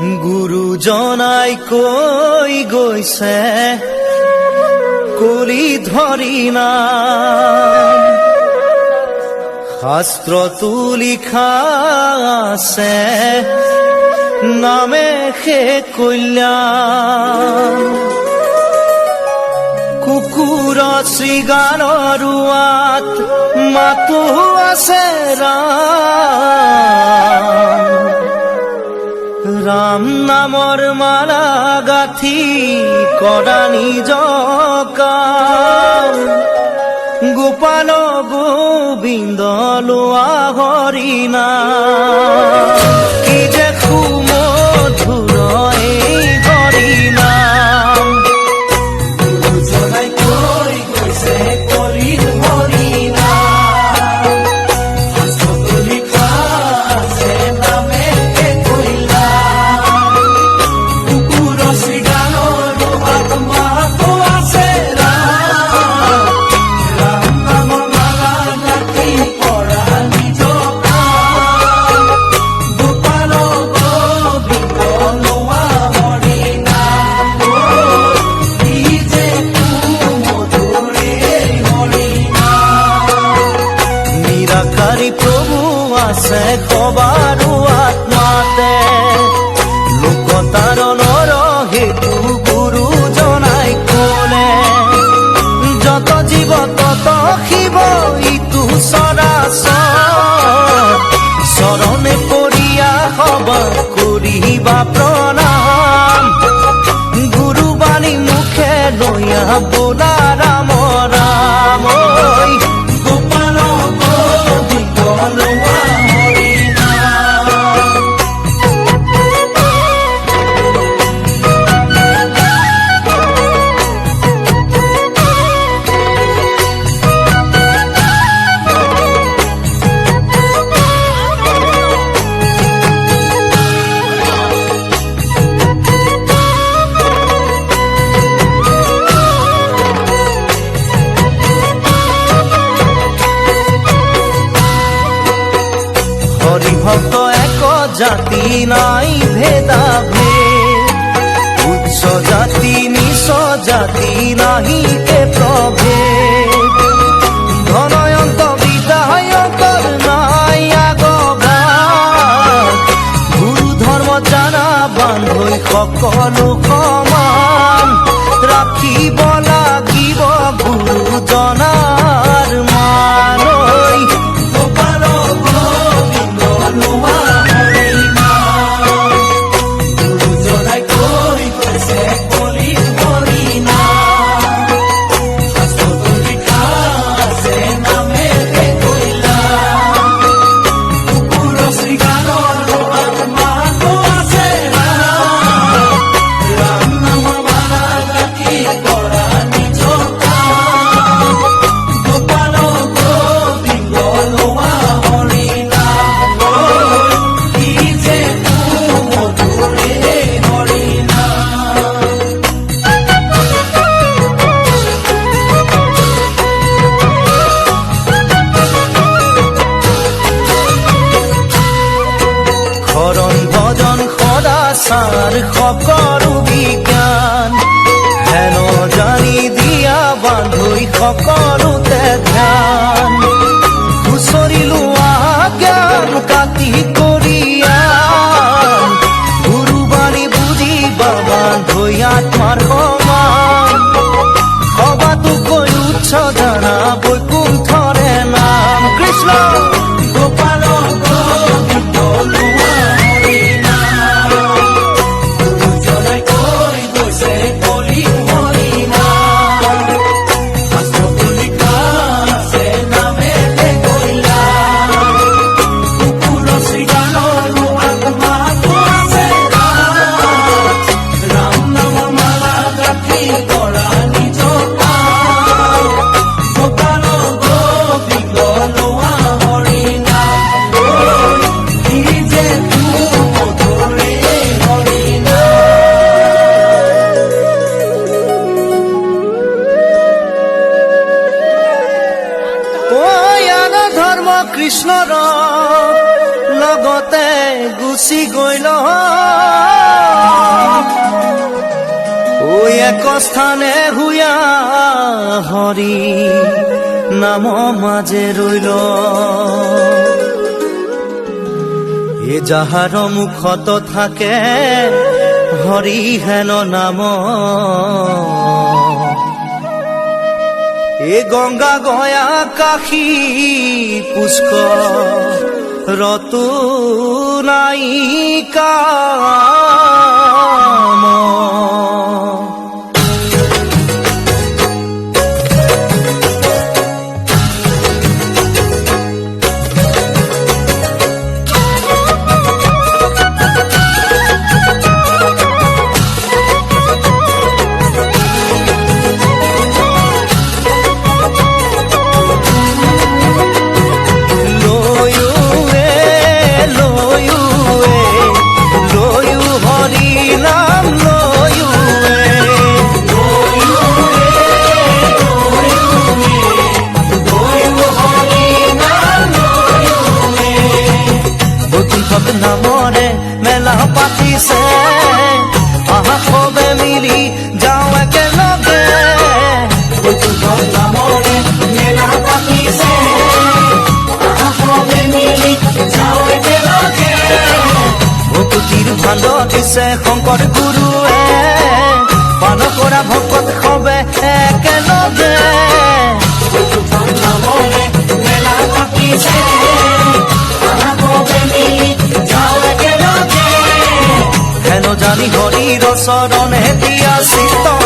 গুৰুজনাই কৈ গৈছে কলি ধৰি নাম, শাস্ত্ৰতো লিখা আছে নামে সে কল্যাণ। কুকুৰ শৃগালৰ ৰোৱাত মাতো আছে ৰাম, ৰাম নামৰ মালা গাঁঠি কৰা নিজ কাম। গোপাল গোবিন্দ লোৱা হৰি নাম, কি যে সুমধুৰ এই হৰি নাম। গুৰুজনাই কৈ গৈছে কলিৰ হৰি নাম, শাস্ত্ৰতো লিখা আছে নামে সে কল্যাণ। কুকুৰ শৃগালৰ ৰোৱাত মাতো আছে ৰাম, ৰাম নামৰ মালা গাঁঠি কৰা নিজ কাম। গোপাল গোবিন্দ লোৱা হৰি নাম, কি যে সুমধুৰ এই হৰি নাম। নিৰাকাৰী প্ৰভু আছে সবাৰো আত্মাতে, লোকতাৰণৰ হেতু গুৰুজনাই ক'লে। যত জীৱ তত শিৱ ইটো চৰাচৰ, চৰণে পৰিয়া সবা কৰিবা প্ৰণাম। গুৰুবাণী মুখে লৈয়া বোলা ৰাম ৰাম, ঐ গোপাল গোবিন্দ লোৱা হৰি নাম। হৰি ভক্ত এক জাতি নাই ভেদা ভেদ, উচ্চ জাতি নিচ জাতি নাহি কে প্ৰভেদ। ধনয়ন্ত বিদায়কৰ নাই আগবাদ, গুৰু ধৰ্ম জানা বান্ধৈ সকলো সমান। ৰাখিব লাগিব গুৰুজনাৰ মান, ঐ গোপাল গোবিন্দ লোৱা হৰি নাম। গুৰুজনাই কৈ গৈছে কলিৰ হৰি নাম, শাস্ত্ৰতো লিখা আছে নামে সে কল্যাণ। কুকুৰ শৃগালৰ ৰোৱাত মাতো আছে ৰাম, ৰাম নামৰ মালা গাঁঠি কৰা নিজ কাম। গোপাল গোবিন্দ লোৱা হৰি নাম, কি যে সুমধুৰ এই হৰি নাম। শৰণ ভজন সদাচাৰ সকলো বিজ্ঞান, হেন জানি দিয়া বান্ধৈ সকলোতে ধ্যান। খুচৰি লোৱা জ্ঞান কাটি কৰিয়ান, গুৰুবাণী বুজিবা বান্ধৈ আত্মাৰ সমান। সবাতোকৈ উচ্চ জানা বৈকুণ্ঠৰে নাম, কৃষ্ণ গোপাল গোবিন্দ লোৱা হৰি নাম। গুৰুজনাই কৈ গৈছে কলিৰ হৰি নাম, শাস্ত্ৰতো লিখা আছে নামে সে কল্যাণ। কুকুৰ শৃগালৰ ৰোৱাত মাতো আছে ৰাম, ৰাম নামৰ মালা গাঁঠি কৰা নিজ কাম। গোপাল গোবিন্দ লোৱা হৰি নাম, কি যে সুমধুৰ এই হৰি নাম। জ্ঞান ধৰ্ম কৃষ্ণৰ লগতে গুচি গৈ নহয়। ঐ এক স্থানে হুয়া হৰি নাম মাজে ৰৈল এ যাহাৰ মুখত থাকে হৰি হেন নাম এ গংগা গয়া কাশী পুষ্কৰ ৰতু নাই কাম নামৰে মেলা পাতিছে আহা সবে মিলি যাওঁ একেলগে নামৰে মেলা পাতিছে আহা সবে মিলি যাওঁ একেলগে ভকতিৰ ভাণ্ড দিছে শংকৰ গুৰুৱে পাল কৰা ভকত সবে একেলগে নামৰে মেলা পাতিছে জানি হৰিৰ চৰণে দিয়া চিত্ত